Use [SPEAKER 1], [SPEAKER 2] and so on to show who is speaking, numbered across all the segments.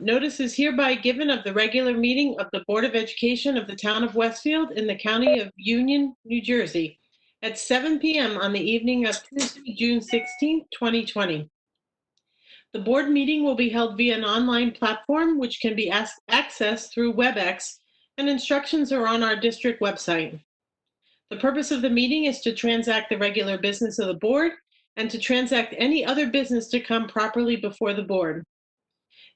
[SPEAKER 1] Notice is hereby given of the regular meeting of the Board of Education of the Town of Westfield in the County of Union, New Jersey, at 7 p.m. on the evening of Tuesday, June 16, 2020. The board meeting will be held via an online platform which can be accessed through WebEx, and instructions are on our district website. The purpose of the meeting is to transact the regular business of the board and to transact any other business to come properly before the board.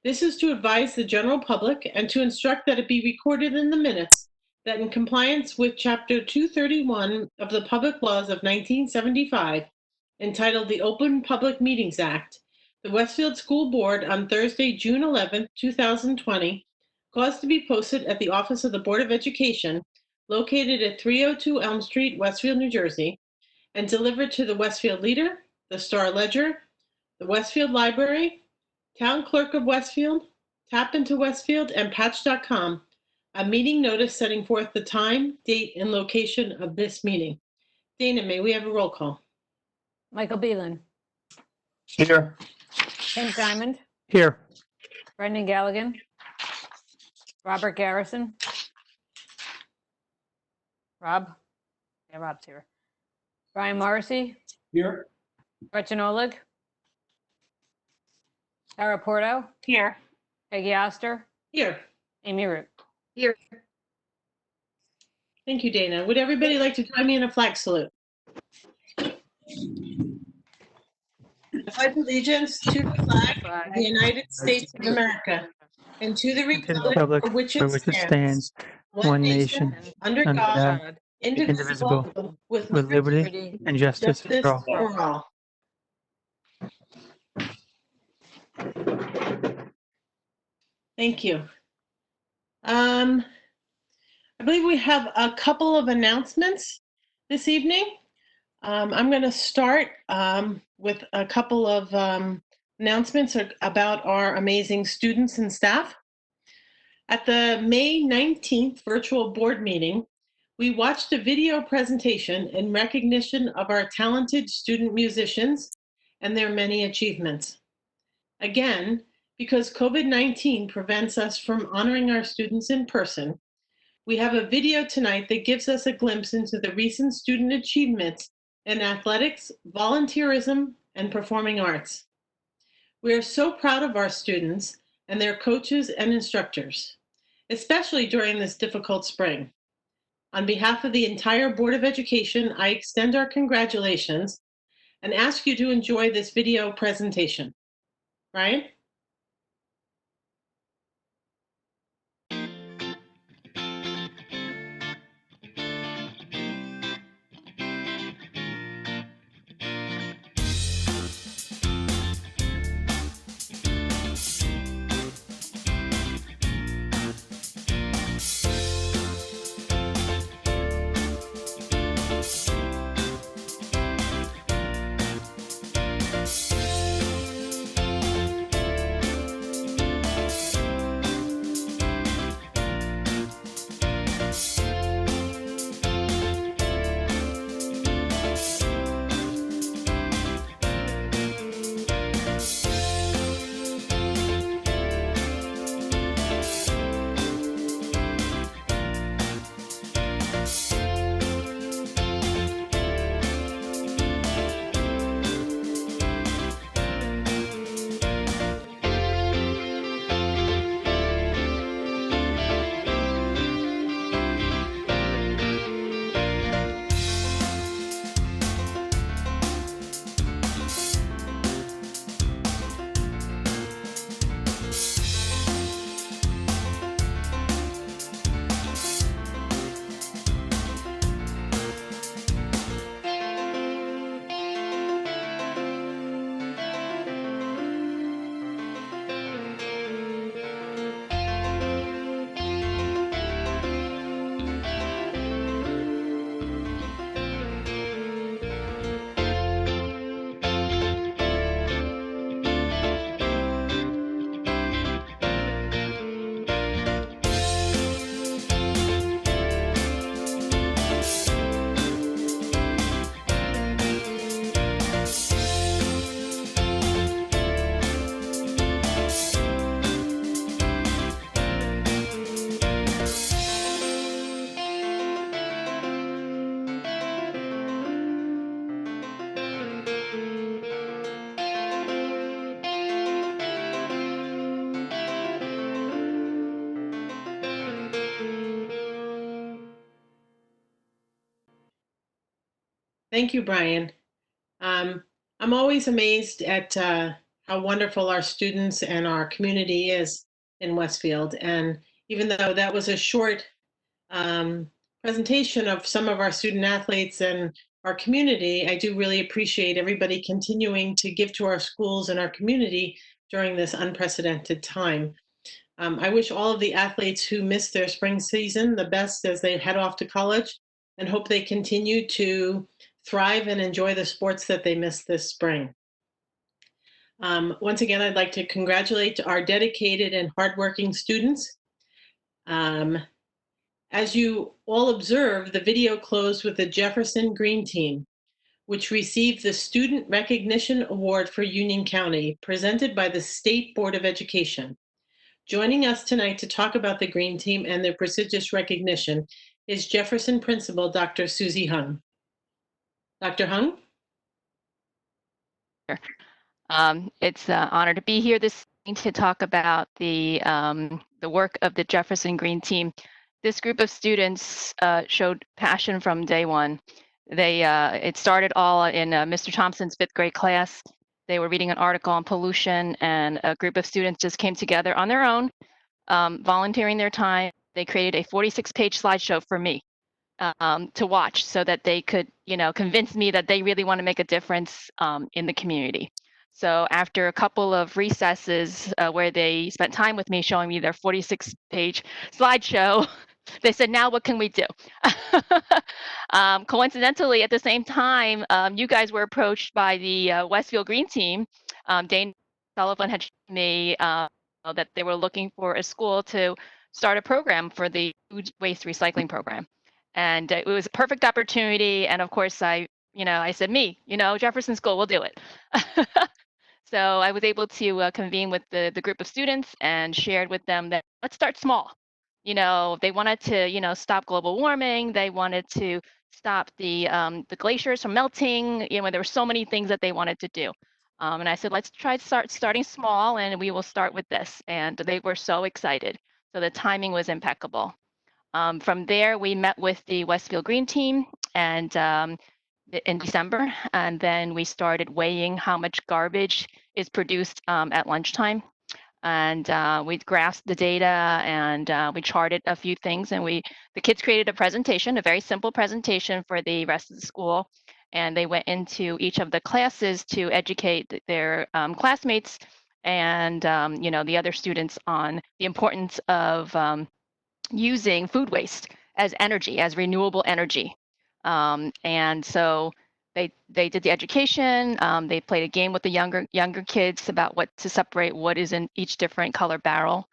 [SPEAKER 1] This is to advise the general public and to instruct that it be recorded in the minutes that in compliance with Chapter 231 of the Public Laws of 1975, entitled the Open Public Meetings Act, the Westfield School Board on Thursday, June 11, 2020, caused to be posted at the office of the Board of Education, located at 302 Elm Street, Westfield, New Jersey, and delivered to the Westfield Leader, the Star Ledger, the Westfield Library, Town Clerk of Westfield, Tap into Westfield, and Patch.com, a meeting notice setting forth the time, date, and location of this meeting. Dana, may we have a roll call?
[SPEAKER 2] Michael Beelan.
[SPEAKER 3] Here.
[SPEAKER 2] Kent Diamond.
[SPEAKER 3] Here.
[SPEAKER 2] Brendan Galligan. Robert Garrison. Rob? Yeah, Rob's here. Brian Morrissey.
[SPEAKER 3] Here.
[SPEAKER 2] Gretchen Oleg. Sarah Porto.
[SPEAKER 4] Here.
[SPEAKER 2] Peggy Oster.
[SPEAKER 1] Here.
[SPEAKER 2] Amy Root.
[SPEAKER 4] Here.
[SPEAKER 1] Thank you, Dana. Would everybody like to join me in a flag salute? I pledge allegiance to the flag of the United States of America and to the republic for which it stands, one nation, under God, indivisible, with liberty
[SPEAKER 3] and justice for all.
[SPEAKER 1] for all. Thank you. I believe we have a couple of announcements this evening. I'm going to start with a couple of announcements about our amazing students and staff. At the May 19th virtual board meeting, we watched a video presentation in recognition of our talented student musicians and their many achievements. Again, because COVID-19 prevents us from honoring our students in person, we have a video tonight that gives us a glimpse into the recent student achievements in athletics, volunteerism, and performing arts. We are so proud of our students and their coaches and instructors, especially during this difficult spring. On behalf of the entire Board of Education, I extend our congratulations and ask you to enjoy this video presentation. Ryan? Thank you, Brian. I'm always amazed at how wonderful our students and our community is in Westfield. And even though that was a short presentation of some of our student athletes and our community, I do really appreciate everybody continuing to give to our schools and our community during this unprecedented time. I wish all of the athletes who missed their spring season the best as they head off to college, and hope they continue to thrive and enjoy the sports that they missed this spring. Once again, I'd like to congratulate our dedicated and hardworking students. As you all observed, the video closed with the Jefferson Green Team, which received the Student Recognition Award for Union County, presented by the State Board of Education. Joining us tonight to talk about the Green Team and their prestigious recognition is Jefferson Principal Dr. Susie Hung. Dr. Hung?
[SPEAKER 4] It's an honor to be here this evening to talk about the work of the Jefferson Green Team. This group of students showed passion from day one. It started all in Mr. Thompson's 5th grade class. They were reading an article on pollution, and a group of students just came together on their own, volunteering their time. They created a 46-page slideshow for me to watch so that they could, convince me that they really want to make a difference in the community. So after a couple of recesses where they spent time with me showing me their 46-page slideshow, they said, now what can we do? Coincidentally, at the same time, you guys were approached by the Westfield Green Team. Dane Sullivan had shown me that they were looking for a school to start a program for the food waste recycling program. And it was a perfect opportunity. And of course, I said, Jefferson School, we'll do it. So I was able to convene with the group of students and shared with them that let's start small. They wanted to, stop global warming. They wanted to stop the glaciers from melting. There were so many things that they wanted to do. And I said, let's try to starting small, and we will start with this. And they were so excited. So the timing was impeccable. From there, we met with the Westfield Green Team and in December, and then we started weighing how much garbage is produced at lunchtime. And we graphed the data, and we charted a few things, and the kids created a presentation, a very simple presentation for the rest of the school. And they went into each of the classes to educate their classmates and the other students on the importance of using food waste as energy, as renewable energy. And so they did the education. They played a game with the younger kids about what to separate what is in each different color barrel.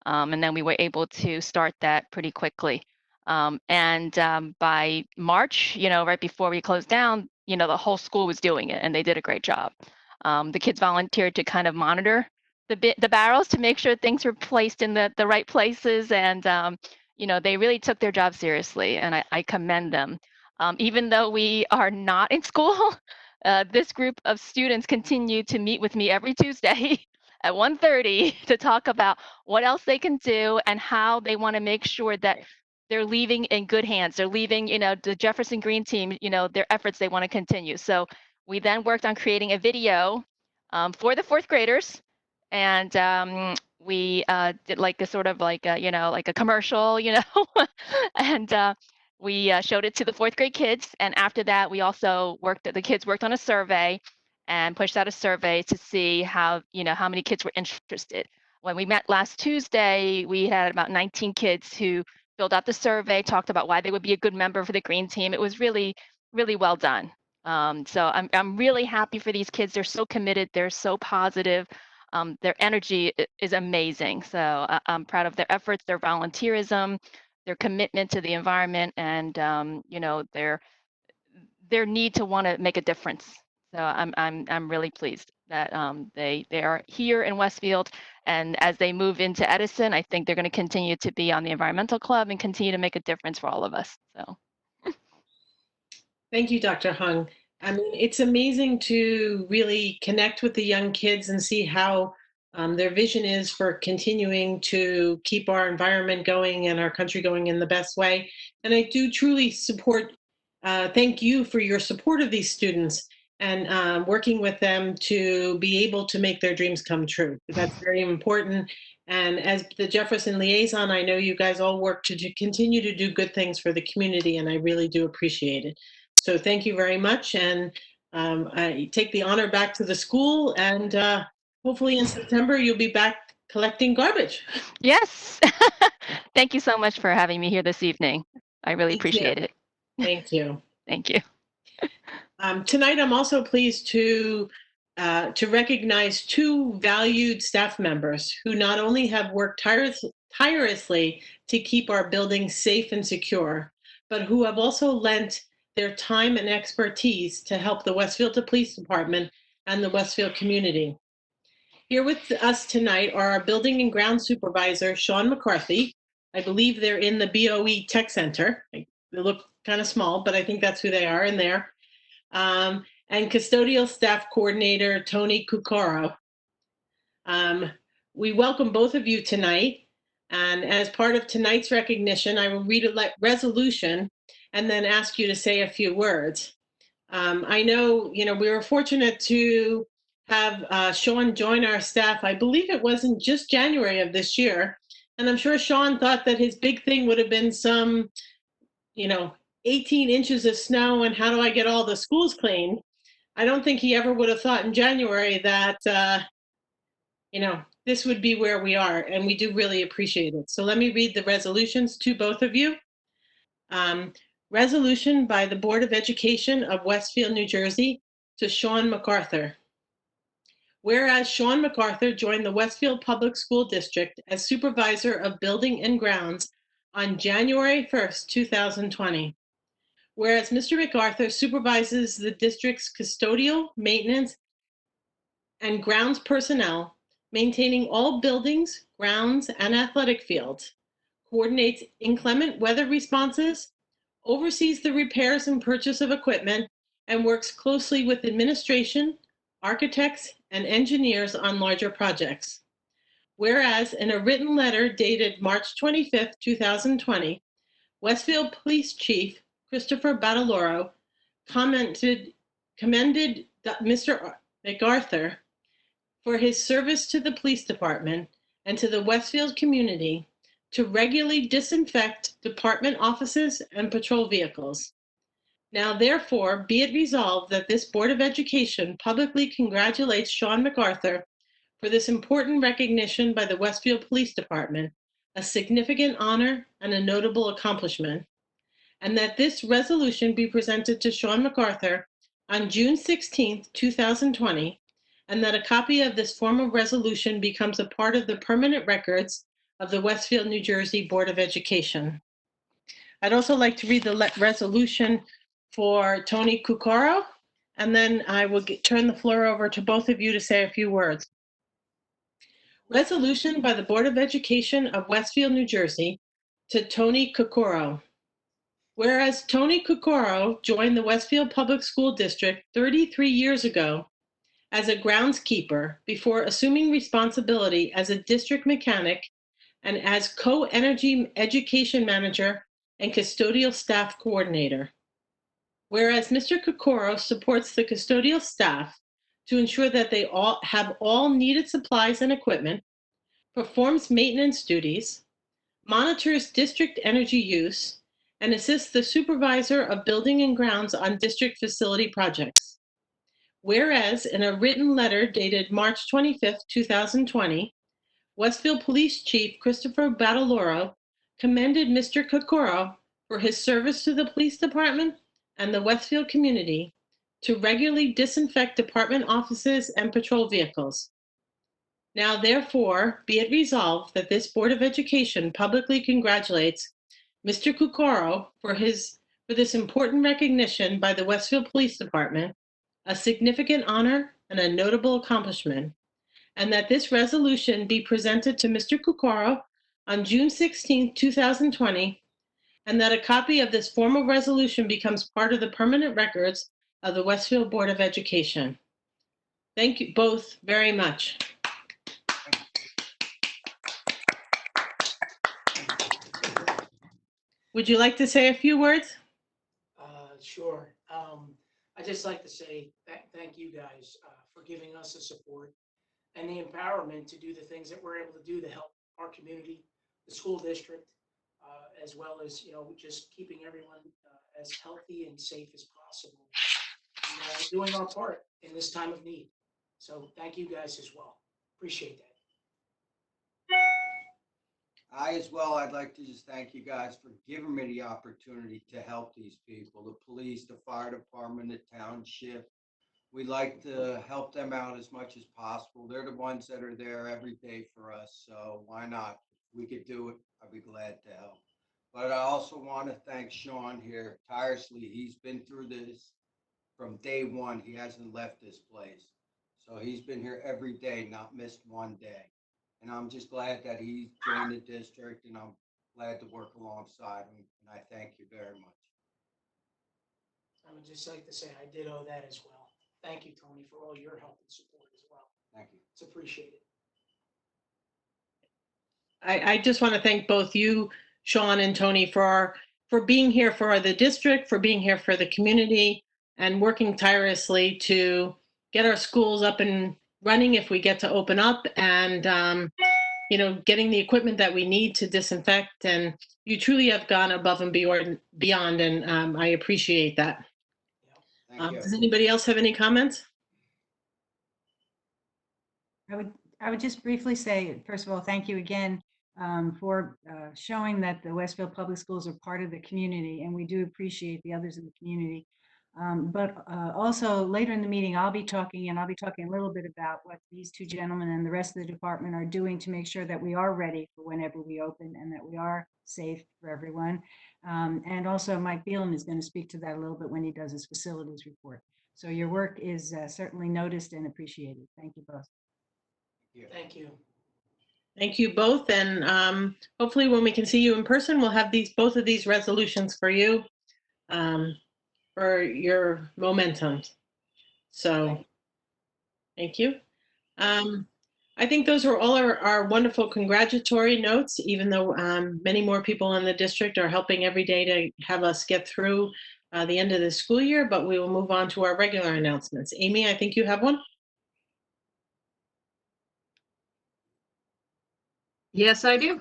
[SPEAKER 4] And then we were able to start that pretty quickly. And by March, right before we closed down, the whole school was doing it, and they did a great job. The kids volunteered to kind of monitor the barrels to make sure things were placed in the right places, and they really took their job seriously, and I commend them. Even though we are not in school, this group of students continue to meet with me every Tuesday at 1:30 to talk about what else they can do and how they want to make sure that they're leaving in good hands. They're leaving, the Jefferson Green Team, their efforts they want to continue. So we then worked on creating a video for the 4th graders, and we did like a sort of like a, like a commercial, and we showed it to the 4th grade kids. And after that, we also the kids worked on a survey and pushed out a survey to see how many kids were interested. When we met last Tuesday, we had about 19 kids who filled out the survey, talked about why they would be a good member for the Green Team. It was really, really well done. So I'm really happy for these kids. They're so committed. They're so positive. Their energy is amazing. So I'm proud of their efforts, their volunteerism, their commitment to the environment, and their need to want to make a difference. So I'm really pleased that they are here in Westfield, and as they move into Edison, I think they're going to continue to be on the environmental club and continue to make a difference for all of us. So.
[SPEAKER 1] Thank you, Dr. Hung. I mean, it's amazing to really connect with the young kids and see how their vision is for continuing to keep our environment going and our country going in the best way. And I do truly support thank you for your support of these students and working with them to be able to make their dreams come true. That's very important. And as the Jefferson Liaison, I know you guys all work to continue to do good things for the community, and I really do appreciate it. So thank you very much. And I take the honor back to the school, and hopefully in September you'll be back collecting garbage.
[SPEAKER 4] Yes. Thank you so much for having me here this evening. I really
[SPEAKER 1] Thank you.
[SPEAKER 4] appreciate it.
[SPEAKER 1] Thank you.
[SPEAKER 4] Thank you.
[SPEAKER 1] Tonight, I'm also pleased to recognize two valued staff members who not only have worked tirelessly to keep our buildings safe and secure, but who have also lent their time and expertise to help the Westfield Police Department and the Westfield community. Here with us tonight are our Building and Ground Supervisor, Sean McCarthy. I believe they're in the BOE Tech Center. They look kind of small, but I think that's who they are in there. And Custodial Staff Coordinator, Tony Cucaro. We welcome both of you tonight. And as part of tonight's recognition, I will read a resolution and then ask you to say a few words. I know, we were fortunate to have Sean join our staff. I believe it was in just January of this year. And I'm sure Sean thought that his big thing would have been some, 18 inches of snow and how do I get all the schools cleaned? I don't think he ever would have thought in January that, this would be where we are, and we do really appreciate it. So let me read the resolutions to both of you. Resolution by the Board of Education of Westfield, New Jersey, to Sean MacArthur. Whereas Sean MacArthur joined the Westfield Public School District as Supervisor of Building and Grounds on January 1st, 2020. Whereas Mr. MacArthur supervises the district's custodial, maintenance, and grounds personnel, maintaining all buildings, grounds, and athletic fields, coordinates inclement weather responses, oversees the repairs and purchase of equipment, and works closely with administration, architects, and engineers on larger projects. Whereas in a written letter dated March 25th, 2020, Westfield Police Chief Christopher Battaloro commended Mr. MacArthur for his service to the police department and to the Westfield community to regularly disinfect department offices and patrol vehicles. Now, therefore, be it resolved that this Board of Education publicly congratulates Sean MacArthur for this important recognition by the Westfield Police Department, a significant honor and a notable accomplishment, and that this resolution be presented to Sean MacArthur on June 16th, 2020, and that a copy of this formal resolution becomes a part of the permanent records of the Westfield, New Jersey Board of Education. I'd also like to read the resolution for Tony Cucaro, and then I will turn the floor over to both of you to say a few words. Resolution by the Board of Education of Westfield, New Jersey, to Tony Cucaro. Whereas Tony Cucaro joined the Westfield Public School District 33 years ago as a groundskeeper before assuming responsibility as a district mechanic and as co-energy education manager and custodial staff coordinator. Whereas Mr. Cucaro supports the custodial staff to ensure that they all have all needed supplies and equipment, performs maintenance duties, monitors district energy use, and assists the supervisor of building and grounds on district facility projects. Whereas in a written letter dated March 25th, 2020, Westfield Police Chief Christopher Battaloro commended Mr. Cucaro for his service to the police department and the Westfield community to regularly disinfect department offices and patrol vehicles. Now, therefore, be it resolved that this Board of Education publicly congratulates Mr. Cucaro for this important recognition by the Westfield Police Department, a significant honor and a notable accomplishment, and that this resolution be presented to Mr. Cucaro on June 16, 2020, and that a copy of this formal resolution becomes part of the permanent records of the Westfield Board of Education. Thank you both very much. Would you like to say a few words?
[SPEAKER 5] Sure. I'd just like to say thank you guys for giving us the support and the empowerment to do the things that we're able to do to help our community, the school district, as well as, just keeping everyone as healthy and safe as possible, and doing our part in this time of need. So thank you guys as well. Appreciate that.
[SPEAKER 6] I'd like to just thank you guys for giving me the opportunity to help these people, the police, the fire department, the township. We like to help them out as much as possible. They're the ones that are there every day for us, so why not? If we could do it, I'd be glad to help. But I also want to thank Sean here tirelessly. He's been through this from day one. He hasn't left this place. So he's been here every day, not missed one day. And I'm just glad that he joined the district, and I'm glad to work alongside him. And I thank you very much.
[SPEAKER 5] I would just like to say I did owe that as well. Thank you, Tony, for all your help and support as well.
[SPEAKER 6] Thank you.
[SPEAKER 5] It's appreciated.
[SPEAKER 1] I just want to thank both you, Sean and Tony, for being here for the district, for being here for the community, and working tirelessly to get our schools up and running if we get to open up, and getting the equipment that we need to disinfect. And you truly have gone above and beyond, and I appreciate that.
[SPEAKER 6] Thank you.
[SPEAKER 1] Does anybody else have any comments?
[SPEAKER 7] I would just briefly say, first of all, thank you again for showing that the Westfield Public Schools are part of the community, and we do appreciate the others in the community. But also later in the meeting, I'll be talking a little bit about what these two gentlemen and the rest of the department are doing to make sure that we are ready for whenever we open and that we are safe for everyone. And also Mike Beelan is going to speak to that a little bit when he does his facilities report. So your work is certainly noticed and appreciated. Thank you both.
[SPEAKER 5] Thank you.
[SPEAKER 1] Thank you both, and hopefully when we can see you in person, we'll have both of these resolutions for you for your momentum. So, thank you. I think those are all our wonderful congratulatory notes, even though many more people in the district are helping every day to have us get through the end of the school year, but we will move on to our regular announcements. Amy, I think you have one.
[SPEAKER 8] Yes, I do.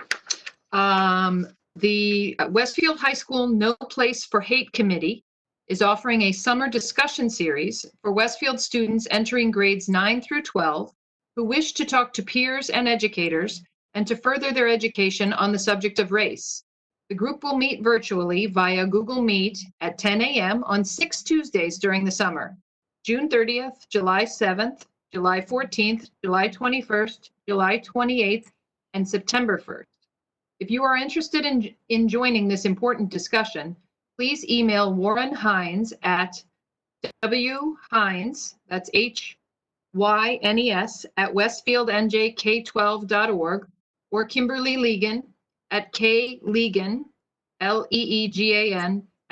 [SPEAKER 8] The Westfield High School No Place for Hate Committee is offering a summer discussion series for Westfield students entering grades 9 through 12 who wish to talk to peers and educators and to further their education on the subject of race. The group will meet virtually via Google Meet at 10 a.m. on 6 Tuesdays during the summer, June 30th, July 7th, July 14th, July 21st, July 28th, and September 1st. If you are interested in joining this important discussion, please email Warren Hines at whines, that's HYNES, at westfieldnjk12.org, or Kimberly Legan at klegan, LEEGAN, at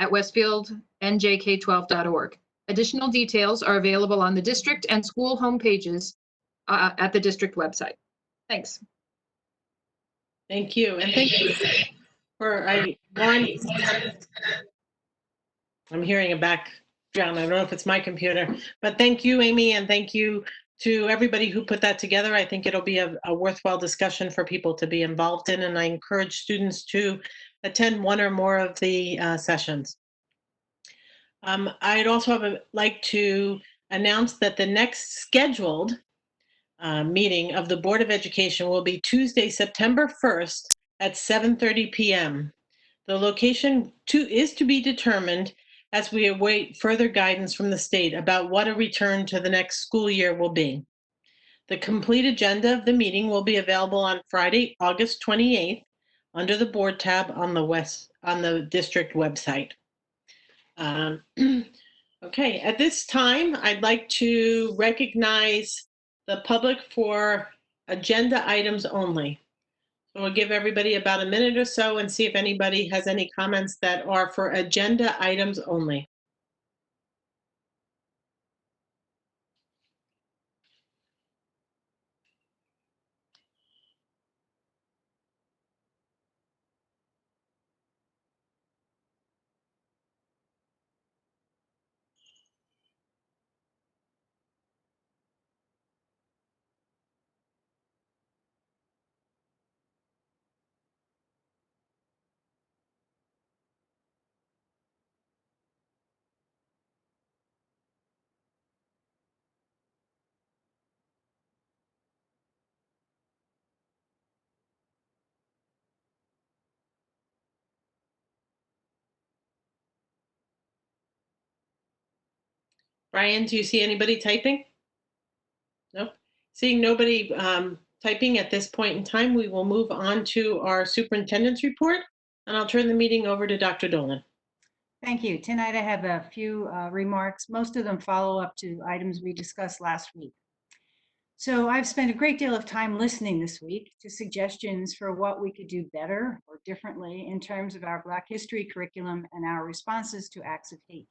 [SPEAKER 8] westfieldnjk12.org. Additional details are available on the district and school homepages at the district website. Thanks.
[SPEAKER 1] Thank you, and thank you for Warren. I'm hearing a background. I don't know if it's my computer, but thank you, Amy, and thank you to everybody who put that together. I think it'll be a worthwhile discussion for people to be involved in, and I encourage students to attend one or more of the sessions. I'd also like to announce that the next scheduled meeting of the Board of Education will be Tuesday, September 1st at 7:30 p.m. The location is to be determined as we await further guidance from the state about what a return to the next school year will be. The complete agenda of the meeting will be available on Friday, August 28th, under the board tab on the district website. Okay, at this time, I'd like to recognize the public for agenda items only. So we'll give everybody about a minute or so and see if anybody has any comments that are for agenda items only. Brian, do you see anybody typing? Nope. Seeing nobody typing at this point in time, we will move on to our superintendent's report, and I'll turn the meeting over to Dr. Dolan.
[SPEAKER 7] Thank you. Tonight I have a few remarks. Most of them follow up to items we discussed last week. So I've spent a great deal of time listening this week to suggestions for what we could do better or differently in terms of our Black history curriculum and our responses to acts of hate.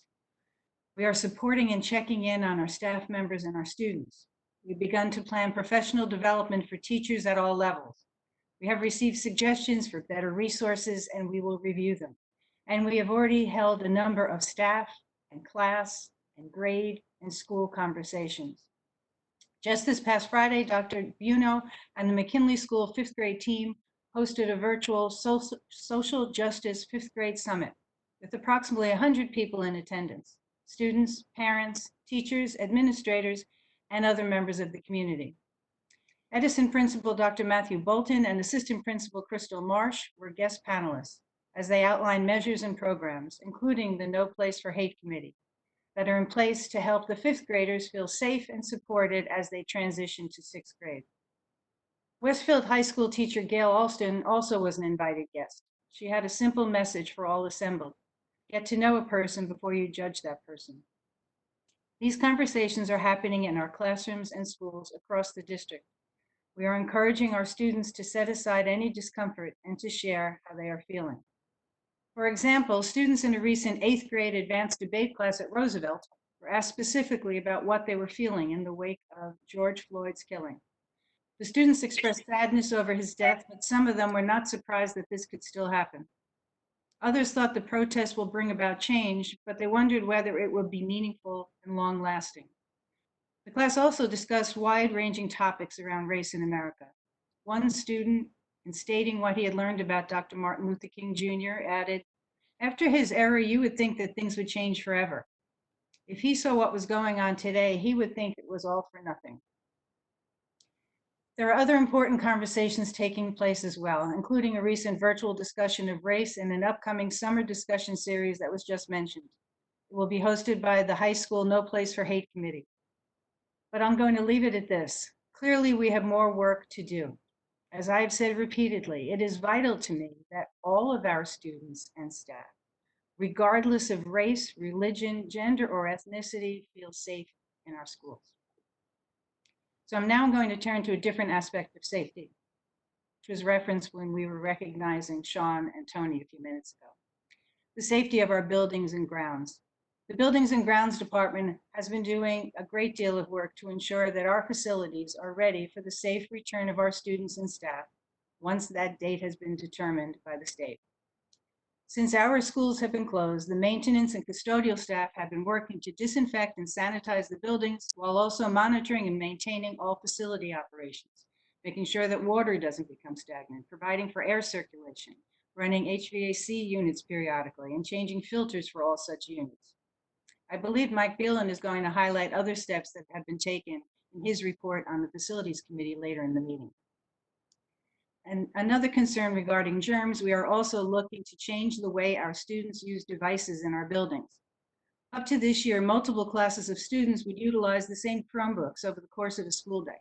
[SPEAKER 7] We are supporting and checking in on our staff members and our students. We've begun to plan professional development for teachers at all levels. We have received suggestions for better resources and we will review them. And we have already held a number of staff and class and grade and school conversations. Just this past Friday, Dr. Buno and the McKinley School fifth grade team hosted a virtual social justice fifth grade summit with approximately 100 people in attendance, students, parents, teachers, administrators, and other members of the community. Edison Principal Dr. Matthew Bolton and Assistant Principal Crystal Marsh were guest panelists as they outlined measures and programs, including the No Place for Hate Committee, that are in place to help the fifth graders feel safe and supported as they transition to sixth grade. Westfield High School teacher Gail Alston also was an invited guest. She had a simple message for all assembled. Get to know a person before you judge that person. These conversations are happening in our classrooms and schools across the district. We are encouraging our students to set aside any discomfort and to share how they are feeling. For example, students in a recent 8th grade advanced debate class at Roosevelt were asked specifically about what they were feeling in the wake of George Floyd's killing. The students expressed sadness over his death, but some of them were not surprised that this could still happen. Others thought the protest will bring about change, but they wondered whether it would be meaningful and long-lasting. The class also discussed wide-ranging topics around race in America. One student, in stating what he had learned about Dr. Martin Luther King Jr., added, "After his era, you would think that things would change forever. If he saw what was going on today, he would think it was all for nothing." There are other important conversations taking place as well, including a recent virtual discussion of race in an upcoming summer discussion series that was just mentioned. It will be hosted by the high school No Place for Hate Committee. But I'm going to leave it at this. Clearly, we have more work to do. As I've said repeatedly, it is vital to me that all of our students and staff, regardless of race, religion, gender, or ethnicity, feel safe in our schools. So I'm now going to turn to a different aspect of safety, which was referenced when we were recognizing Sean and Tony a few minutes ago. The safety of our buildings and grounds. The Buildings and Grounds Department has been doing a great deal of work to ensure that our facilities are ready for the safe return of our students and staff once that date has been determined by the state. Since our schools have been closed, the maintenance and custodial staff have been working to disinfect and sanitize the buildings while also monitoring and maintaining all facility operations, making sure that water doesn't become stagnant, providing for air circulation, running HVAC units periodically, and changing filters for all such units. I believe Mike Beelan is going to highlight other steps that have been taken in his report on the Facilities Committee later in the meeting. And another concern regarding germs, we are also looking to change the way our students use devices in our buildings. Up to this year, multiple classes of students would utilize the same Chromebooks over the course of a school day.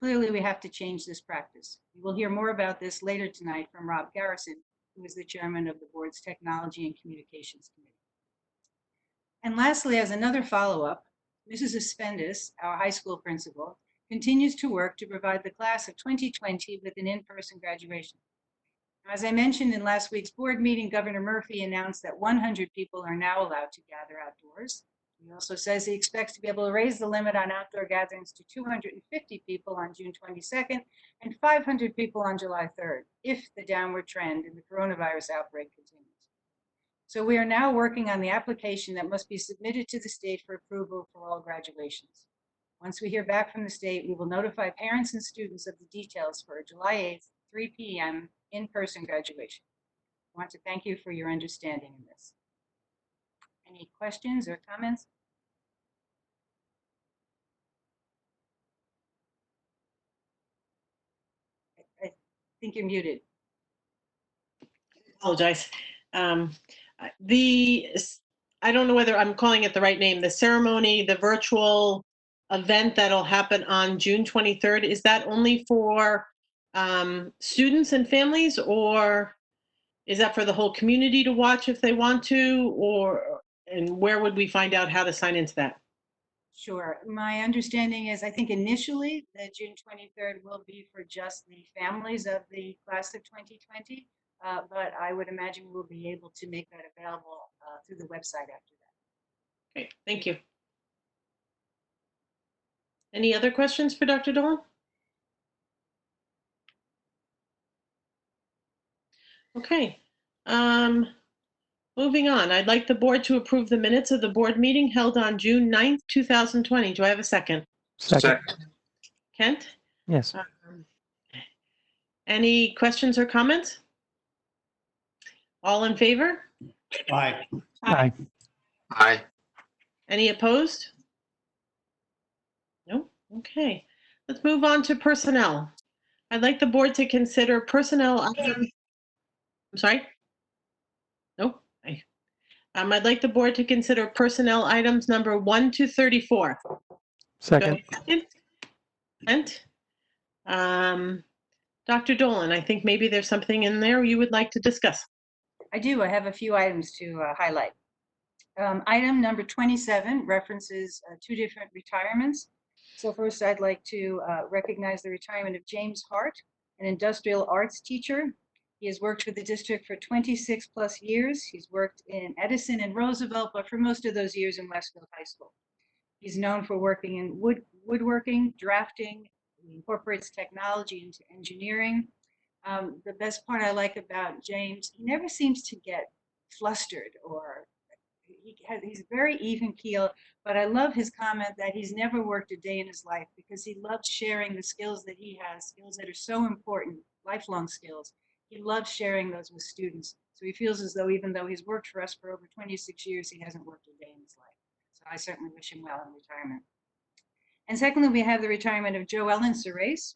[SPEAKER 7] Clearly, we have to change this practice. We will hear more about this later tonight from Rob Garrison, who is the chairman of the board's Technology and Communications Committee. And lastly, as another follow-up, Mrs. Aspendis, our high school principal, continues to work to provide the class of 2020 with an in-person graduation. As I mentioned in last week's board meeting, Governor Murphy announced that 100 people are now allowed to gather outdoors. He also says he expects to be able to raise the limit on outdoor gatherings to 250 people on June 22nd and 500 people on July 3rd, if the downward trend in the coronavirus outbreak continues. So we are now working on the application that must be submitted to the state for approval for all graduations. Once we hear back from the state, we will notify parents and students of the details for a July 8th, 3 p.m. in-person graduation. I want to thank you for your understanding in this. Any questions or comments? I think you're muted.
[SPEAKER 1] Apologize. I don't know whether I'm calling it the right name, the ceremony, the virtual event that'll happen on June 23rd, is that only for students and families, or is that for the whole community to watch if they want to, and where would we find out how to sign into that?
[SPEAKER 7] Sure. My understanding is, I think initially the June 23rd will be for just the families of the class of 2020, but I would imagine we'll be able to make that available through the website after that.
[SPEAKER 1] Okay, thank you. Any other questions for Dr. Dolan? Okay. Moving on, I'd like the board to approve the minutes of the board meeting held on June 9th, 2020. Do I have a second?
[SPEAKER 3] Second.
[SPEAKER 1] Kent?
[SPEAKER 3] Yes.
[SPEAKER 1] Any questions or comments? All in favor?
[SPEAKER 3] Aye. Aye. Aye.
[SPEAKER 1] Any opposed? No? Okay. Let's move on to personnel. I'd like the board to consider personnel items. I'm sorry? No? I'd like the board to consider personnel items number 1 to 34.
[SPEAKER 3] Second.
[SPEAKER 1] Kent? Dr. Dolan, I think maybe there's something in there you would like to discuss.
[SPEAKER 7] I do. I have a few items to highlight. Item number 27 references 2 different retirements. So first, I'd like to recognize the retirement of James Hart, an industrial arts teacher. He has worked for the district for 26 plus years. He's worked in Edison and Roosevelt, but for most of those years in Westfield High School. He's known for working in woodworking, drafting. He incorporates technology into engineering. The best part I like about James, he never seems to get flustered, or he's very even keel, but I love his comment that he's never worked a day in his life because he loves sharing the skills that he has, skills that are so important, lifelong skills. He loves sharing those with students. So he feels as though even though he's worked for us for over 26 years, he hasn't worked a day in his life. So I certainly wish him well in retirement. And secondly, we have the retirement of Joellen Cerres.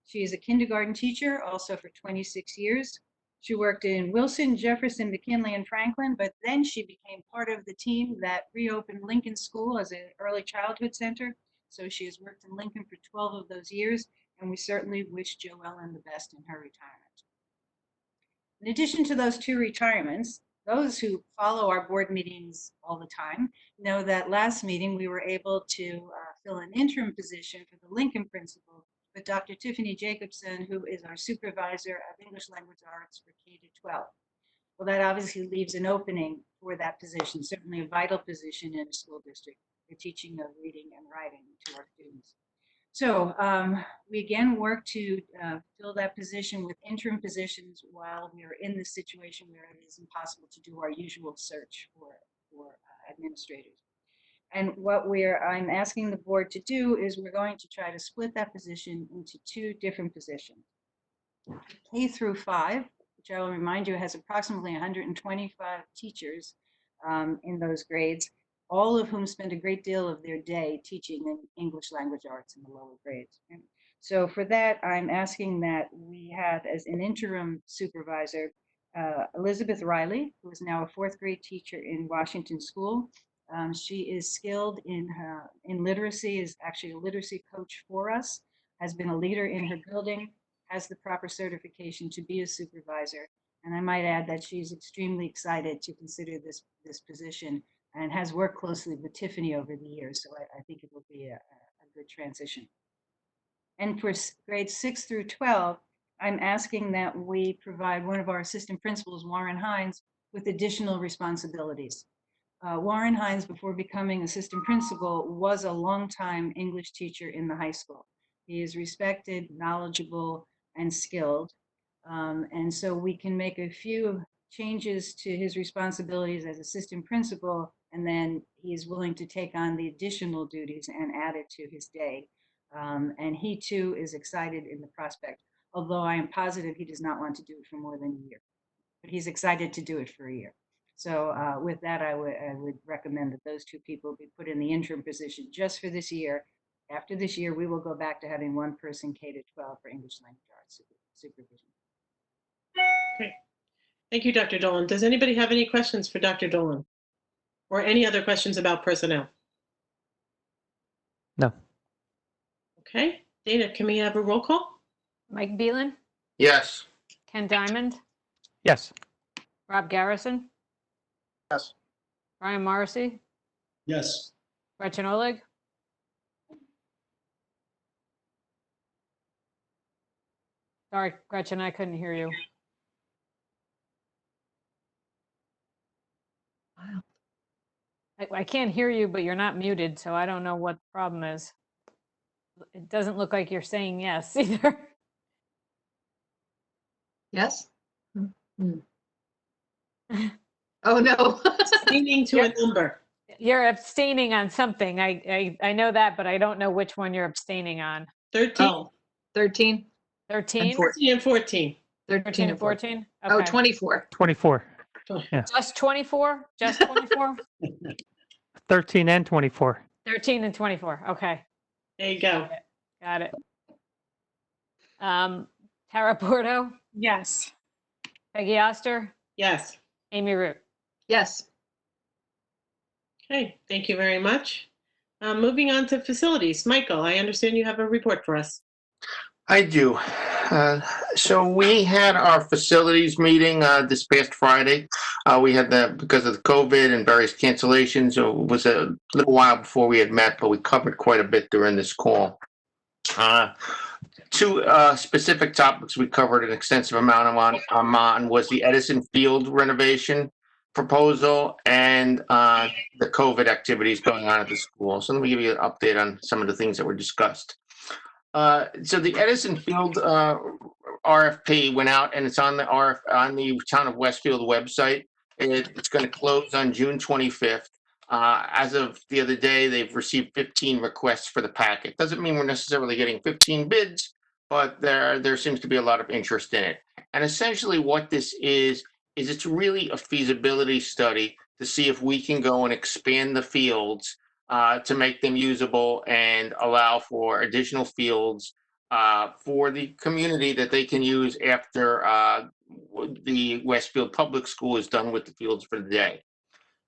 [SPEAKER 7] She is a kindergarten teacher, also for 26 years. She worked in Wilson, Jefferson, McKinley, and Franklin, but then she became part of the team that reopened Lincoln School as an early childhood center. So she has worked in Lincoln for 12 of those years, and we certainly wish Joellen the best in her retirement. In addition to those 2 retirements, those who follow our board meetings all the time know that last meeting we were able to fill an interim position for the Lincoln principal with Dr. Tiffany Jacobson, who is our supervisor of English language arts for K-12. Well, that obviously leaves an opening for that position, certainly a vital position in a school district, the teaching of reading and writing to our students. So we again work to fill that position with interim positions while we are in this situation where it is impossible to do our usual search for administrators. And what I'm asking the board to do is we're going to try to split that position into 2 different positions. K through 5, which I will remind you has approximately 125 teachers in those grades, all of whom spend a great deal of their day teaching in English language arts in the lower grades. So for that, I'm asking that we have as an interim supervisor, Elizabeth Riley, who is now a 4th grade teacher in Washington School. She is skilled in literacy, is actually a literacy coach for us, has been a leader in her building, has the proper certification to be a supervisor. And I might add that she's extremely excited to consider this position and has worked closely with Tiffany over the years. So I think it will be a good transition. And for grades 6 through 12, I'm asking that we provide one of our assistant principals, Warren Hines, with additional responsibilities. Warren Hines, before becoming assistant principal, was a longtime English teacher in the high school. He is respected, knowledgeable, and skilled. And so we can make a few changes to his responsibilities as assistant principal, and then he is willing to take on the additional duties and add it to his day. And he too is excited in the prospect, although I am positive he does not want to do it for more than a year, but he's excited to do it for a year. So with that, I would recommend that those 2 people be put in the interim position just for this year. After this year, we will go back to having 1 person K-12 for English language arts supervision.
[SPEAKER 1] Okay. Thank you, Dr. Dolan. Does anybody have any questions for Dr. Dolan? or any other questions about personnel?
[SPEAKER 3] No.
[SPEAKER 1] Okay, Dana, can we have a roll call?
[SPEAKER 2] Mike Beelan,
[SPEAKER 3] Yes.
[SPEAKER 2] Ken Diamond,
[SPEAKER 3] Yes.
[SPEAKER 2] Rob Garrison,
[SPEAKER 3] Yes.
[SPEAKER 2] Brian Morrissey,
[SPEAKER 3] Yes.
[SPEAKER 2] Gretchen Oleg, sorry, Gretchen, I couldn't hear you. I can't hear you, but you're not muted, so I don't know what the problem is. It doesn't look like you're saying yes either.
[SPEAKER 8] Yes? Oh, no.
[SPEAKER 1] Abstaining to a number.
[SPEAKER 2] You're abstaining on something. I know that, but I don't know which one you're abstaining on.
[SPEAKER 1] 13,
[SPEAKER 8] Oh, 13?
[SPEAKER 2] 13?
[SPEAKER 1] 14, and 14.
[SPEAKER 2] 13 and 14?
[SPEAKER 8] Oh,
[SPEAKER 2] Okay.
[SPEAKER 8] 24.
[SPEAKER 3] 24.
[SPEAKER 2] Just 24? Just 24?
[SPEAKER 3] 13 and 24.
[SPEAKER 2] 13 and 24. Okay.
[SPEAKER 1] There you go.
[SPEAKER 2] Got it. Tara Porto,
[SPEAKER 9] Yes.
[SPEAKER 2] Peggy Oster,
[SPEAKER 1] Yes.
[SPEAKER 2] Amy Root.
[SPEAKER 8] Yes.
[SPEAKER 1] Okay, thank you very much. Moving on to facilities. Michael, I understand you have a report for us.
[SPEAKER 10] I do. So we had our facilities meeting this past Friday. We had because of the COVID and various cancellations. So it was a little while before we had met, but we covered quite a bit during this call. Two specific topics we covered an extensive amount on was the Edison Field renovation proposal and the COVID activities going on at the school. So let me give you an update on some of the things that were discussed. So the Edison Field RFP went out, and it's on the Town of Westfield website. It's going to close on June 25th. As of the other day, they've received 15 requests for the packet. Doesn't mean we're necessarily getting 15 bids, but there seems to be a lot of interest in it. And essentially what this is it's really a feasibility study to see if we can go and expand the fields to make them usable and allow for additional fields for the community that they can use after the Westfield Public School is done with the fields for the day.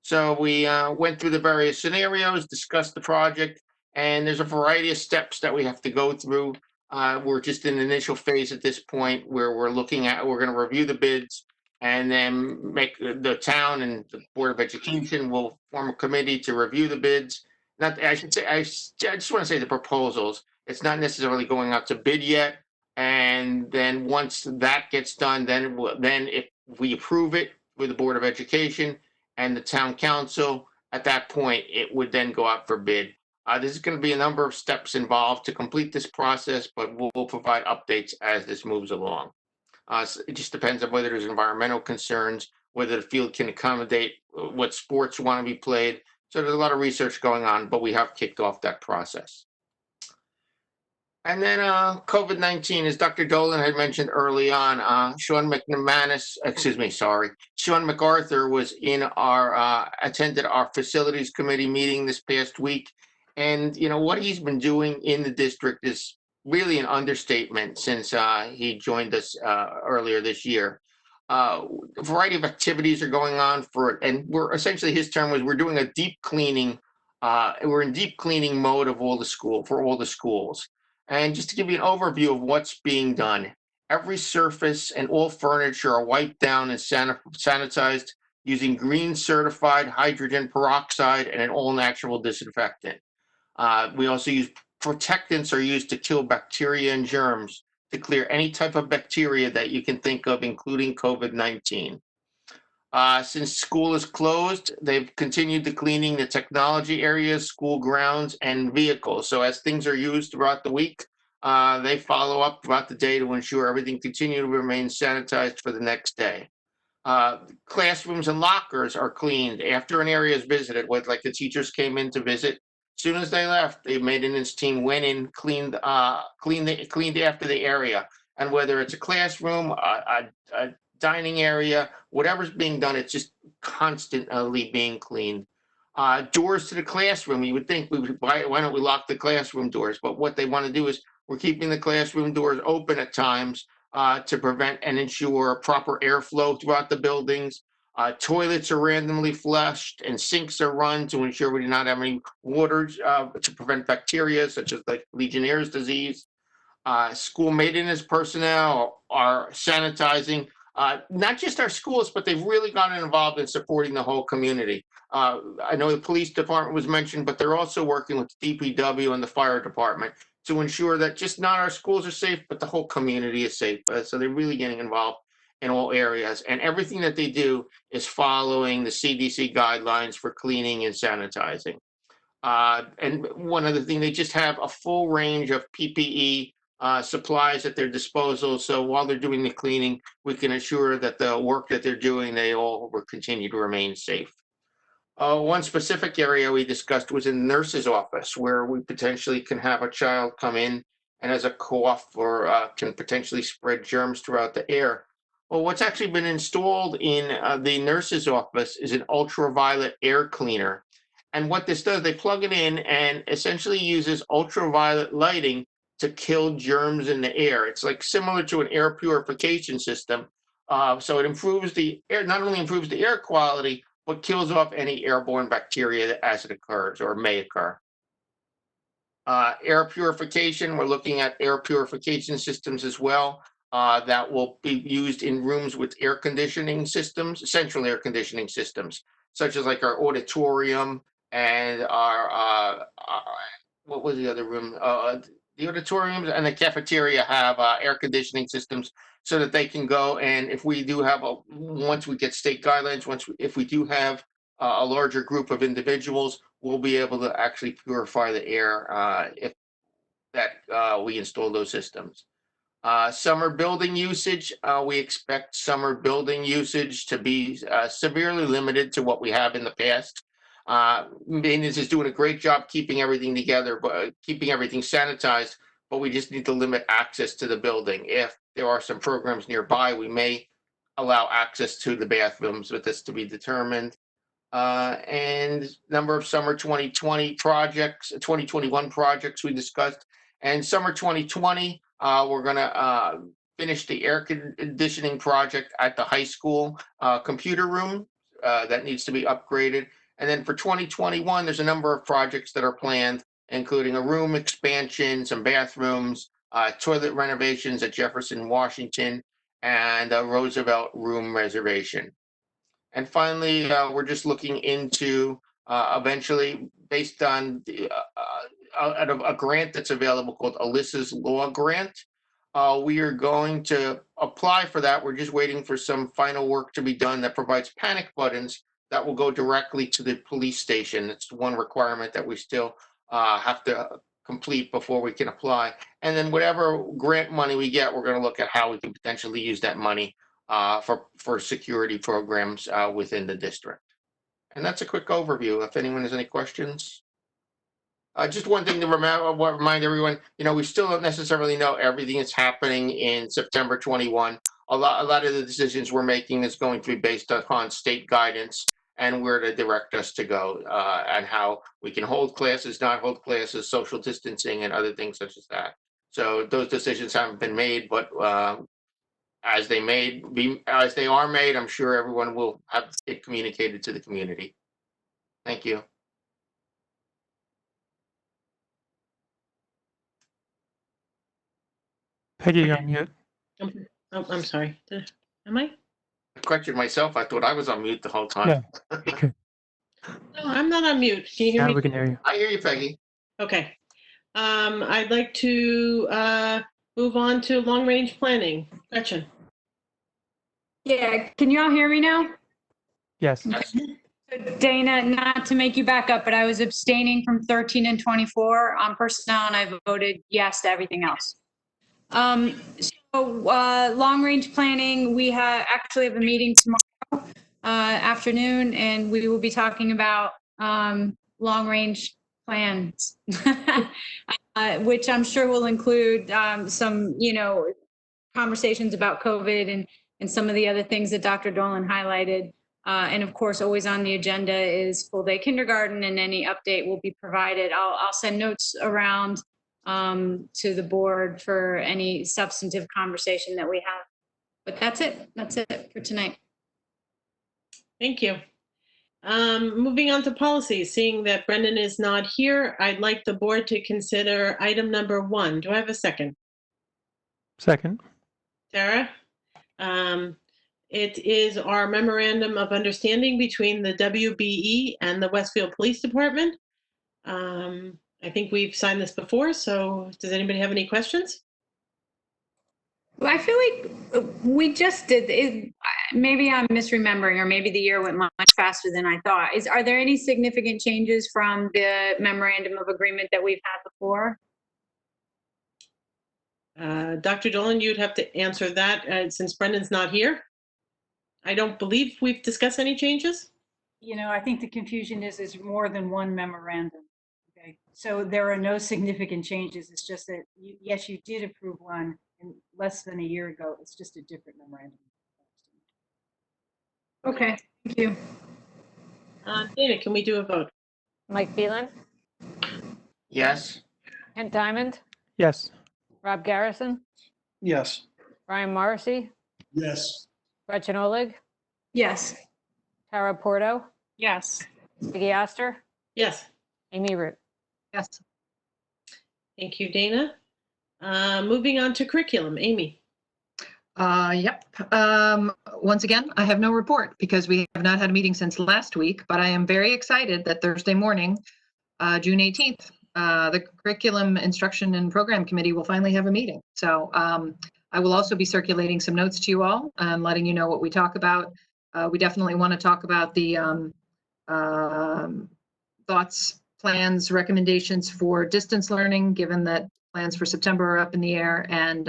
[SPEAKER 10] So we went through the various scenarios, discussed the project, and there's a variety of steps that we have to go through. We're just in the initial phase at this point where we're going to review the bids and then make the town and the Board of Education will form a committee to review the bids. I just want to say the proposals. It's not necessarily going out to bid yet. And then once that gets done, then if we approve it with the Board of Education and the town council, at that point, it would then go out for bid. There's going to be a number of steps involved to complete this process, but we'll provide updates as this moves along. So it just depends on whether there's environmental concerns, whether the field can accommodate what sports want to be played. So there's a lot of research going on, but we have kicked off that process. And then COVID-19, as Dr. Dolan had mentioned early on, Sean MacArthur was attended our facilities committee meeting this past week. And, what he's been doing in the district is really an understatement since he joined us earlier this year. A variety of activities are going on and we're essentially, his term was, we're doing a deep cleaning. We're in deep cleaning mode of all the schools. And just to give you an overview of what's being done, every surface and all furniture are wiped down and sanitized using green certified hydrogen peroxide and an all natural disinfectant. We also use protectants are used to kill bacteria and germs to clear any type of bacteria that you can think of, including COVID-19. Since school is closed, they've continued the cleaning the technology areas, school grounds, and vehicles. So as things are used throughout the week, they follow up throughout the day to ensure everything continues to remain sanitized for the next day. Classrooms and lockers are cleaned after an area is visited, like the teachers came in to visit. As soon as they left, the maintenance team went in, cleaned after the area. And whether it's a classroom, a dining area, whatever's being done, it's just constantly being cleaned. Doors to the classroom, you would think why don't we lock the classroom doors? But what they want to do is we're keeping the classroom doors open at times to prevent and ensure proper airflow throughout the buildings. Toilets are randomly flushed and sinks are run to ensure we do not have any water to prevent bacteria such as like Legionnaire's disease. School maintenance personnel are sanitizing, not just our schools, but they've really gotten involved in supporting the whole community. I know the police department was mentioned, but they're also working with the DPW and the fire department to ensure that just not our schools are safe, but the whole community is safe. So they're really getting involved in all areas. And everything that they do is following the CDC guidelines for cleaning and sanitizing. And one other thing, they just have a full range of PPE supplies at their disposal. So while they're doing the cleaning, we can ensure that the work that they're doing, they all will continue to remain safe. One specific area we discussed was in the nurse's office, where we potentially can have a child come in and has a cough or can potentially spread germs throughout the air. Well, what's actually been installed in the nurse's office is an ultraviolet air cleaner. And what this does, they plug it in and essentially uses ultraviolet lighting to kill germs in the air. It's like similar to an air purification system. So it improves the air, not only improves the air quality, but kills off any airborne bacteria as it occurs or may occur. Air purification, we're looking at air purification systems as well that will be used in rooms with air conditioning systems, central air conditioning systems, such as like our auditorium and our what was the other room? The auditoriums and the cafeteria have air conditioning systems so that they can go, and if we do have once we get state guidelines, if we do have a larger group of individuals, we'll be able to actually purify the air if that we install those systems. Summer building usage, we expect summer building usage to be severely limited to what we have in the past. Maintenance is doing a great job keeping everything together, but keeping everything sanitized, but we just need to limit access to the building. If there are some programs nearby, we may allow access to the bathrooms, but that's to be determined. And number of summer 2020 projects, 2021 projects we discussed, and summer 2020, we're gonna finish the air conditioning project at the high school computer room that needs to be upgraded. And then for 2021, there's a number of projects that are planned, including a room expansion, some bathrooms, toilet renovations at Jefferson, Washington, and a Roosevelt room reservation. And finally, we're just looking into eventually, based on a grant that's available called Alyssa's Law Grant. We are going to apply for that. We're just waiting for some final work to be done that provides panic buttons that will go directly to the police station. It's one requirement that we still have to complete before we can apply. And then whatever grant money we get, we're going to look at how we can potentially use that money for security programs within the district. And that's a quick overview. If anyone has any questions. Just one thing to remind everyone, we still don't necessarily know everything that's happening in September 21. A lot of the decisions we're making is going to be based upon state guidance and where to direct us to go and how we can hold classes, not hold classes, social distancing, and other things such as that. So those decisions haven't been made, but as they are made, I'm sure everyone will have it communicated to the community. Thank you.
[SPEAKER 3] Peggy, you're on mute.
[SPEAKER 1] Oh, I'm sorry. Am I?
[SPEAKER 10] I questioned myself. I thought I was on mute the whole time.
[SPEAKER 3] Yeah. Okay.
[SPEAKER 1] No, I'm not on mute. Can you hear
[SPEAKER 3] Now
[SPEAKER 1] me?
[SPEAKER 3] we can hear you.
[SPEAKER 10] I hear you, Peggy.
[SPEAKER 1] Okay. I'd like to move on to long-range planning. Gretchen.
[SPEAKER 7] Yeah, can you all hear me now?
[SPEAKER 3] Yes.
[SPEAKER 7] Dana, not to make you back up, but I was abstaining from 13 and 24 on personnel, and I voted yes to everything else. Long-range planning, we actually have a meeting tomorrow afternoon, and we will be talking about long-range plans, which I'm sure will include some, conversations about COVID and some of the other things that Dr. Dolan highlighted. And of course, always on the agenda is full day kindergarten, and any update will be provided. I'll send notes around to the board for any substantive conversation that we have. But that's it. That's it for tonight.
[SPEAKER 1] Thank you. Moving on to policy, seeing that Brendan is not here, I'd like the board to consider item number 1. Do I have a second?
[SPEAKER 3] Second.
[SPEAKER 1] Sarah? It is our memorandum of understanding between the WBE and the Westfield Police Department. I think we've signed this before, so does anybody have any questions?
[SPEAKER 9] Well, I feel like we just did, maybe I'm misremembering, or maybe the year went much faster than I thought. Are there any significant changes from the memorandum of agreement that we've had before?
[SPEAKER 1] Dr. Dolan, you'd have to answer that since Brendan's not here. I don't believe we've discussed any changes.
[SPEAKER 7] I think the confusion is more than one memorandum. Okay, so there are no significant changes. It's just that, yes, you did approve one less than a year ago. It's just a different memorandum.
[SPEAKER 9] Okay, thank you.
[SPEAKER 1] Dana, can we do a vote?
[SPEAKER 2] Mike Phelan,
[SPEAKER 10] Yes.
[SPEAKER 2] Kent Diamond,
[SPEAKER 3] Yes.
[SPEAKER 2] Rob Garrison,
[SPEAKER 11] Yes.
[SPEAKER 2] Brian Morrissey,
[SPEAKER 11] Yes.
[SPEAKER 2] Gretchen Oleg,
[SPEAKER 9] Yes.
[SPEAKER 2] Tara Porto,
[SPEAKER 9] Yes.
[SPEAKER 2] Vicky Oster,
[SPEAKER 1] Yes.
[SPEAKER 2] Amy Root.
[SPEAKER 8] Yes.
[SPEAKER 1] Thank you, Dana. Moving on to curriculum, Amy.
[SPEAKER 8] Yep. Once again, I have no report because we have not had a meeting since last week, but I am very excited that Thursday morning, June 18th, the Curriculum Instruction and Program Committee will finally have a meeting. So I will also be circulating some notes to you all and letting you know what we talk about. We definitely want to talk about the thoughts, plans, recommendations for distance learning, given that plans for September are up in the air, and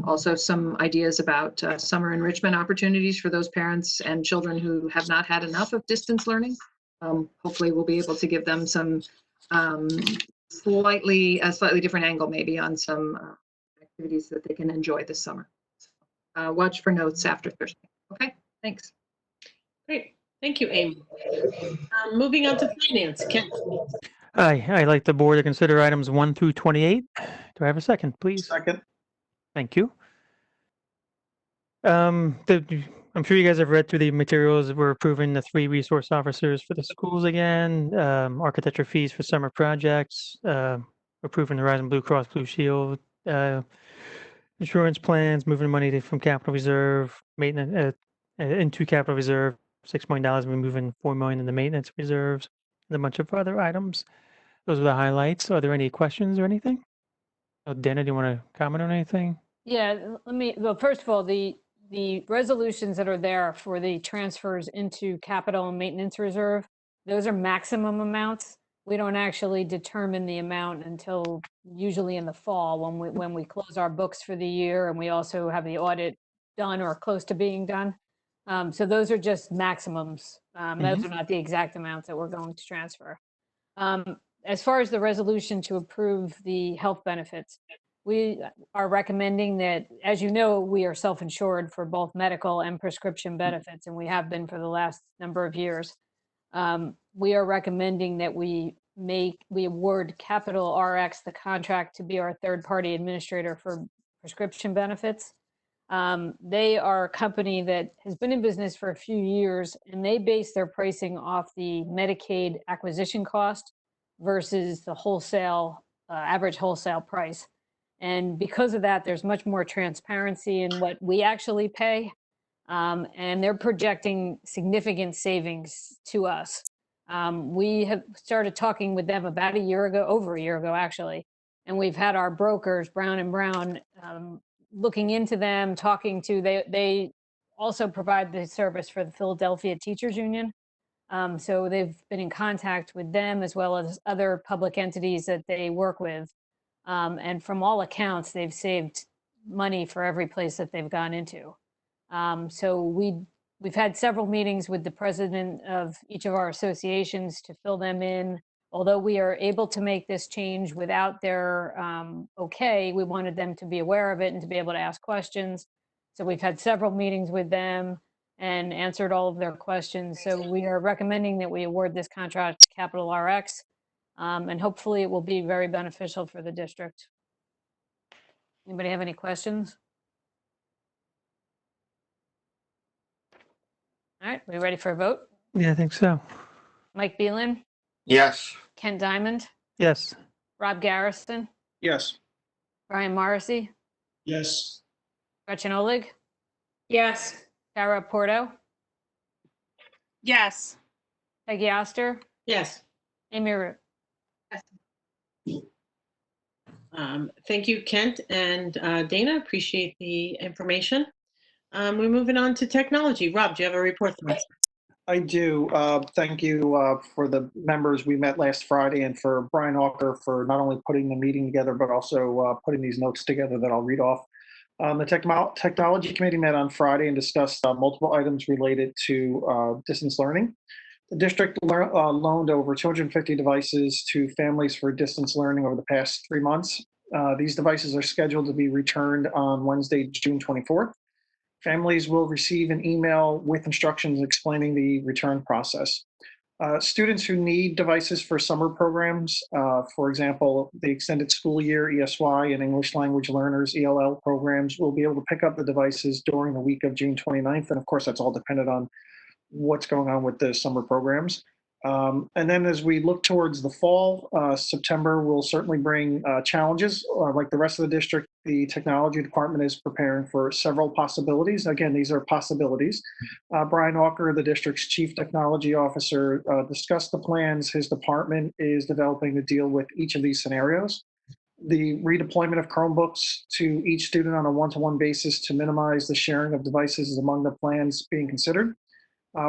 [SPEAKER 8] also some ideas about summer enrichment opportunities for those parents and children who have not had enough of distance learning. Hopefully we'll be able to give them some slightly different angle maybe on some activities that they can enjoy this summer. Watch for notes after Thursday. Okay, thanks.
[SPEAKER 1] Great. Thank you, Amy. Moving on to finance, Ken.
[SPEAKER 3] I'd like the board to consider items 1 through 28. Do I have a second, please?
[SPEAKER 11] Second.
[SPEAKER 3] Thank you. I'm sure you guys have read through the materials. We're approving the 3 resource officers for the schools again, architecture fees for summer projects, approving the Horizon Blue Cross Blue Shield insurance plans, moving money from capital reserve, maintenance into capital reserve, $6 million, we're moving $4 million into maintenance reserves, and a bunch of other items. Those are the highlights. Are there any questions or anything? Oh, Dana, do you want to comment on anything?
[SPEAKER 2] Yeah, well, first of all, the resolutions that are there for the transfers into capital and maintenance reserve, those are maximum amounts. We don't actually determine the amount until usually in the fall when we close our books for the year, and we also have the audit done or close to being done. So those are just maximums. Those are not the exact amounts that we're going to transfer. As far as the resolution to approve the health benefits, we are recommending that, as you know, we are self-insured for both medical and prescription benefits, and we have been for the last number of years. We are recommending that we award Capital RX the contract to be our third-party administrator for prescription benefits. They are a company that has been in business for a few years, and they base their pricing off the Medicaid acquisition cost versus the wholesale average wholesale price. And because of that, there's much more transparency in what we actually pay. And they're projecting significant savings to us. We have started talking with them about over a year ago, actually. And we've had our brokers, Brown & Brown, looking into them, they also provide the service for the Philadelphia Teachers Union. So they've been in contact with them as well as other public entities that they work with. And from all accounts, they've saved money for every place that they've gone into. So we've had several meetings with the president of each of our associations to fill them in. Although we are able to make this change without their okay, we wanted them to be aware of it and to be able to ask questions. So we've had several meetings with them and answered all of their questions. So we are recommending that we award this contract to Capital RX. And hopefully it will be very beneficial for the district. Anybody have any questions? All right, we ready for a vote?
[SPEAKER 3] Yeah, I think so.
[SPEAKER 2] Mike Beelan,
[SPEAKER 10] Yes.
[SPEAKER 2] Ken Diamond,
[SPEAKER 3] Yes.
[SPEAKER 2] Rob Garrison,
[SPEAKER 11] Yes.
[SPEAKER 2] Brian Morrissey,
[SPEAKER 11] Yes.
[SPEAKER 2] Gretchen Olig,
[SPEAKER 9] Yes.
[SPEAKER 2] Tara Porto,
[SPEAKER 9] Yes.
[SPEAKER 2] Peggy Oster,
[SPEAKER 1] Yes.
[SPEAKER 2] Amy Root.
[SPEAKER 1] Thank you, Kent and Dana. Appreciate the information. We're moving on to technology. Rob, do you have a report for us?
[SPEAKER 11] I do. Thank you for the members we met last Friday and for Brian Walker for not only putting the meeting together, but also putting these notes together that I'll read off. The Technology Committee met on Friday and discussed multiple items related to distance learning. The district loaned over 250 devices to families for distance learning over the past 3 months. These devices are scheduled to be returned on Wednesday, June 24th. Families will receive an email with instructions explaining the return process. Students who need devices for summer programs, for example, the extended school year ESY and English language learners ELL programs, will be able to pick up the devices during the week of June 29th. And of course, that's all dependent on what's going on with the summer programs. And then as we look towards the fall, September will certainly bring challenges. Like the rest of the district, the technology department is preparing for several possibilities. Again, these are possibilities. Brian Walker, the district's chief technology officer, discussed the plans his department is developing to deal with each of these scenarios. The redeployment of Chromebooks to each student on a one-to-one basis to minimize the sharing of devices is among the plans being considered.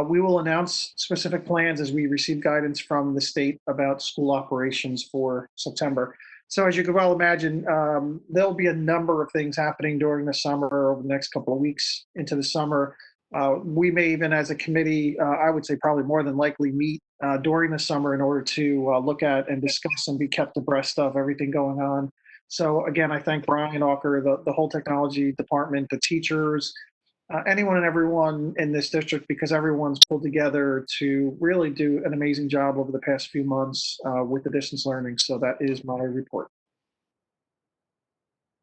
[SPEAKER 11] We will announce specific plans as we receive guidance from the state about school operations for September. So as you could well imagine, there'll be a number of things happening during the summer over the next couple of weeks into the summer. We may even as a committee, I would say probably more than likely meet during the summer in order to look at and discuss and be kept abreast of everything going on. So again, I thank Brian Walker, the whole technology department, the teachers, anyone and everyone in this district, because everyone's pulled together to really do an amazing job over the past few months with the distance learning. So that is my report.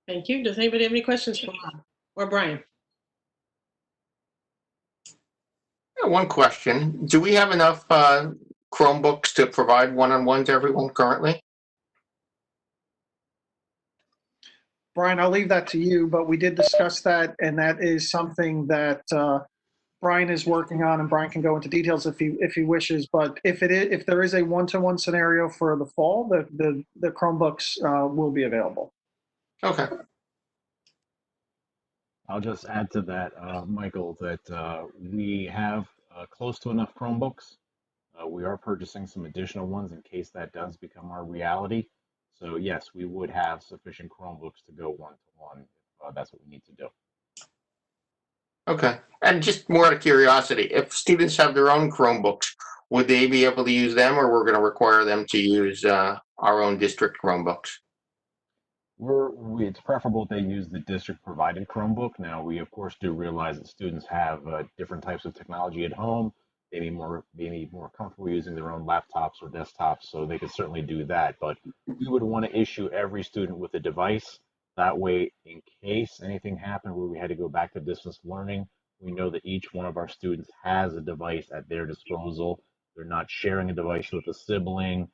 [SPEAKER 1] Thank you. Does anybody have any questions for Rob or Brian?
[SPEAKER 10] One question. Do we have enough Chromebooks to provide one-on-one to everyone currently?
[SPEAKER 11] Brian, I'll leave that to you, but we did discuss that, and that is something that Brian is working on, and Brian can go into details if he wishes. But if there is a one-to-one scenario for the fall, the Chromebooks will be available.
[SPEAKER 10] Okay.
[SPEAKER 12] I'll just add to that, Michael, that we have close to enough Chromebooks. We are purchasing some additional ones in case that does become our reality. So yes, we would have sufficient Chromebooks to go one-to-one if that's what we need to do.
[SPEAKER 10] Okay. And just more out of curiosity, if students have their own Chromebooks, would they be able to use them, or we're going to require them to use our own district Chromebooks?
[SPEAKER 12] It's preferable they use the district provided Chromebook. Now, we of course do realize that students have different types of technology at home. They may be more comfortable using their own laptops or desktops, so they could certainly do that. But we would want to issue every student with a device. That way, in case anything happened where we had to go back to distance learning, we know that each one of our students has a device at their disposal. They're not sharing a device with a sibling.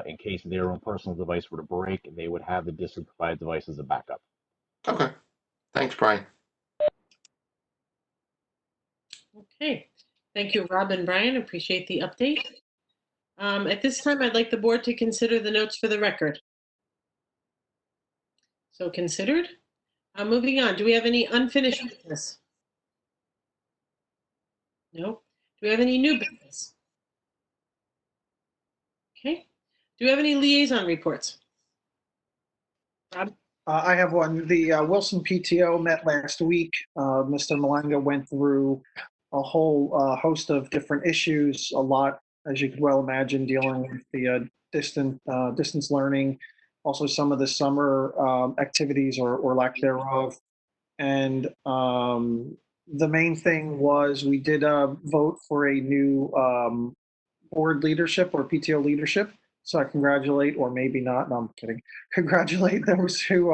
[SPEAKER 12] In case their own personal device were to break, they would have the district provided device as a backup.
[SPEAKER 10] Okay. Thanks, Brian.
[SPEAKER 1] Okay. Thank you, Rob and Brian. Appreciate the update. At this time, I'd like the board to consider the notes for the record. So considered. Moving on. Do we have any unfinished business? No. Do we have any new business? Okay. Do we have any liaison reports? Rob?
[SPEAKER 11] I have one. The Wilson PTO met last week. Mr. Malanga went through a whole host of different issues, a lot, as you could well imagine, dealing with the distance learning, also some of the summer activities or lack thereof. And the main thing was we did vote for a new board leadership or PTO leadership. So I congratulate, or maybe not, no, I'm kidding. Congratulate those who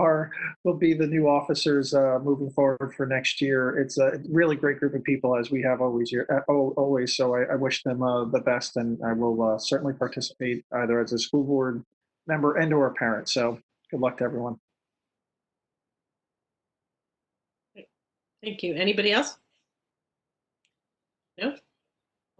[SPEAKER 11] will be the new officers moving forward for next year. It's a really great group of people, as we have always here, always. So I wish them the best, and I will certainly participate either as a school board member and or a parent. So good luck to everyone.
[SPEAKER 1] Thank you. Anybody else? No?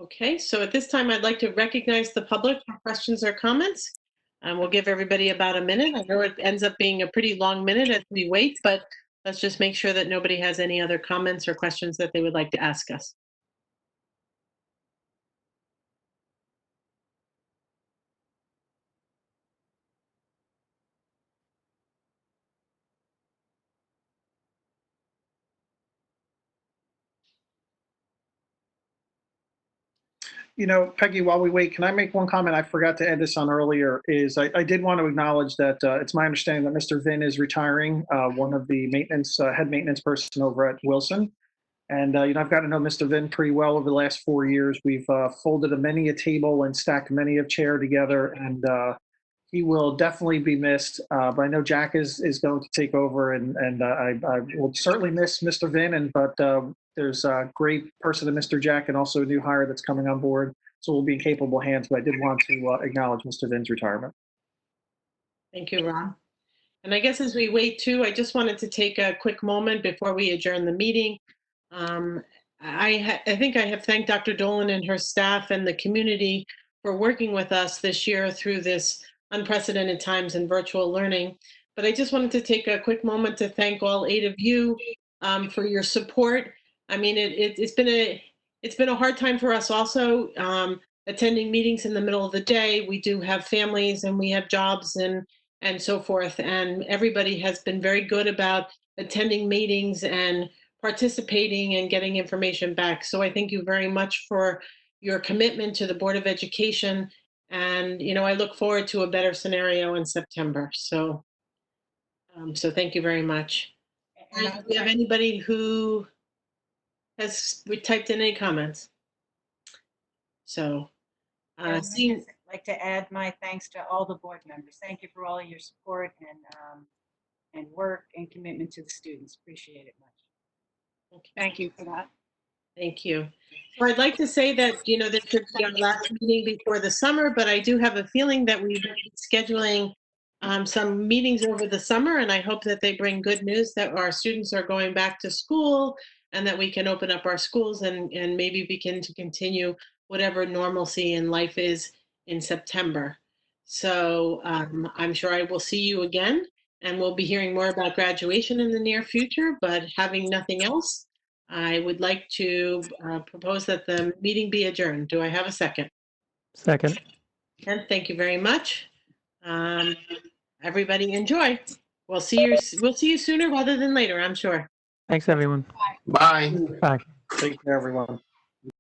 [SPEAKER 1] Okay, so at this time, I'd like to recognize the public for questions or comments. And we'll give everybody about a minute. I know it ends up being a pretty long minute as we wait, but let's just make sure that nobody has any other comments or questions that they would like to ask us.
[SPEAKER 11] You know, Peggy, while we wait, can I make one comment? I forgot to add this on earlier, is I did want to acknowledge that it's my understanding that Mr. Vin is retiring, one of the head maintenance person over at Wilson. And, you know, I've got to know Mr. Vin pretty well over the last 4 years. We've folded many a table and stacked many a chair together, and he will definitely be missed. But I know Jack is going to take over, and I will certainly miss Mr. Vin, but there's a great person in Mr. Jack and also a new hire that's coming on board. So we'll be in capable hands, but I did want to acknowledge Mr. Vin's retirement.
[SPEAKER 1] Thank you, Ron. And I guess as we wait too, I just wanted to take a quick moment before we adjourn the meeting. I think I have thanked Dr. Dolan and her staff and the community for working with us this year through this unprecedented times in virtual learning. But I just wanted to take a quick moment to thank all 8 of you for your support. I mean, it's been a hard time for us also, attending meetings in the middle of the day. We do have families and we have jobs and so forth. And everybody has been very good about attending meetings and participating and getting information back. So I thank you very much for your commitment to the Board of Education. And, you know, I look forward to a better scenario in September. So, so thank you very much. And do we have anybody who has typed in any comments? So,
[SPEAKER 7] I'd like to add my thanks to all the board members. Thank you for all of your support and work and commitment to the students. Appreciate it much.
[SPEAKER 9] Thank you for that.
[SPEAKER 1] Thank you. So I'd like to say that, you know, this should be our last meeting before the summer, but I do have a feeling that we've been scheduling some meetings over the summer, and I hope that they bring good news that our students are going back to school and that we can open up our schools and maybe begin to continue whatever normalcy in life is in September. So I'm sure I will see you again, and we'll be hearing more about graduation in the near future, but having nothing else, I would like to propose that the meeting be adjourned. Do I have a second?
[SPEAKER 3] Second.
[SPEAKER 1] And thank you very much. Everybody enjoy. We'll see you sooner rather than later, I'm sure.
[SPEAKER 3] Thanks, everyone.
[SPEAKER 10] Bye.
[SPEAKER 3] Bye.
[SPEAKER 11] Take care, everyone.